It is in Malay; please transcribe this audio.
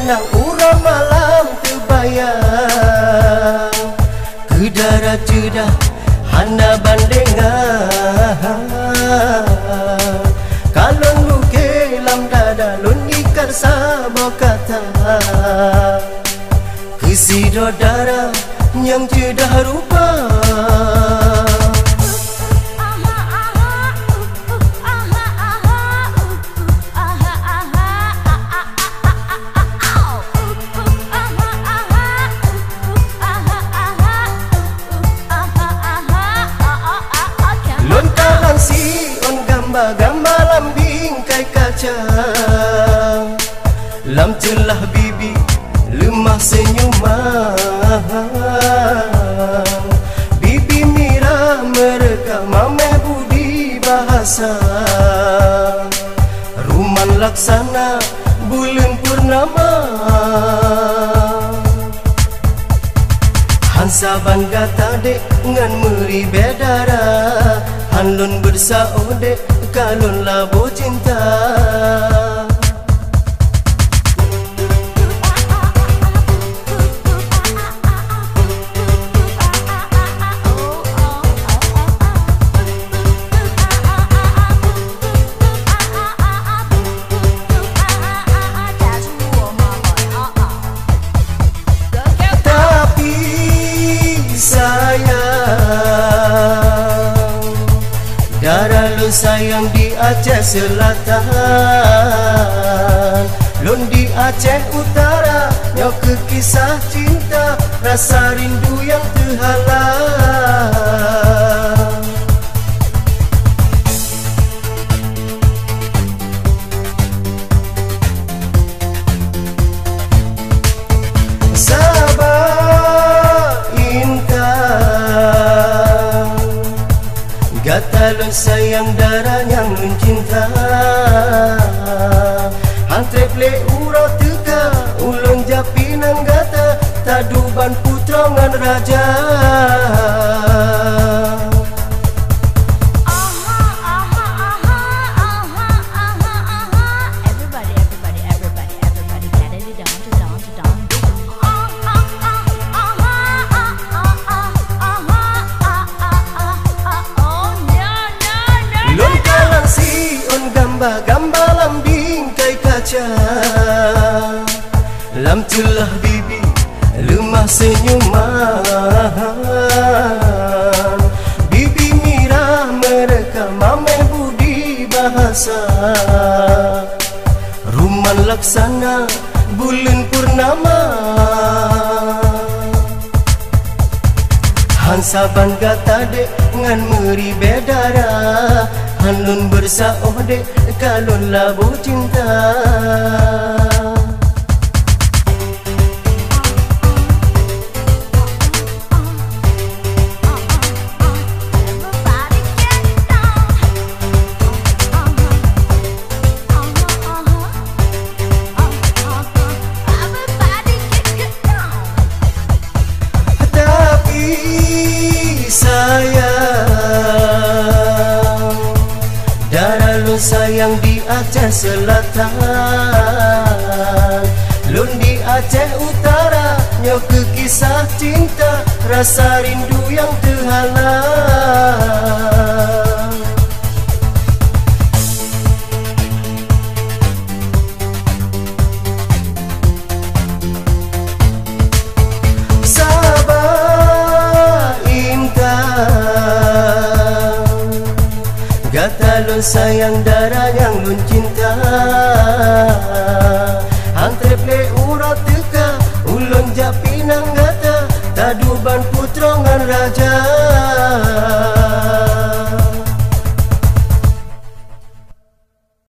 nang urang malam terbayang kedara cedah hana bandengan kalon luke lam dada lun ikar sabo kata kesido darah yang cedah rupa gambar lambing kai kaca lam celah bibi lemah senyuman bibi mira mereka mame budi bahasa ruman laksana bulan purnama hansa bangga tade ngan meri bedara hanlun bersaode kalon labo cinta tapi darah lu sayang di Aceh Selatan, lun di Aceh Utara, nyok ke kisah cinta, rasa rindu yang terhalang. Sabah Intan, gata lu sayang darah yang mencinta, antre ple uro teka ulun japinang gata taduban putrongan raja. Gambar lambing kai kaca lam celah bibi lemah senyuman bibi mira mereka mame budi bahasa ruman laksana bulan purnama hansa bangga tade ngan meri bedara hanlun bersaode kalon labo cinta. Tapi sayang di Aceh Selatan, lun di Aceh Utara, nyok ke kisah cinta, rasa rindu yang terhalang. Sabah Intan, gata lu sayang darah yang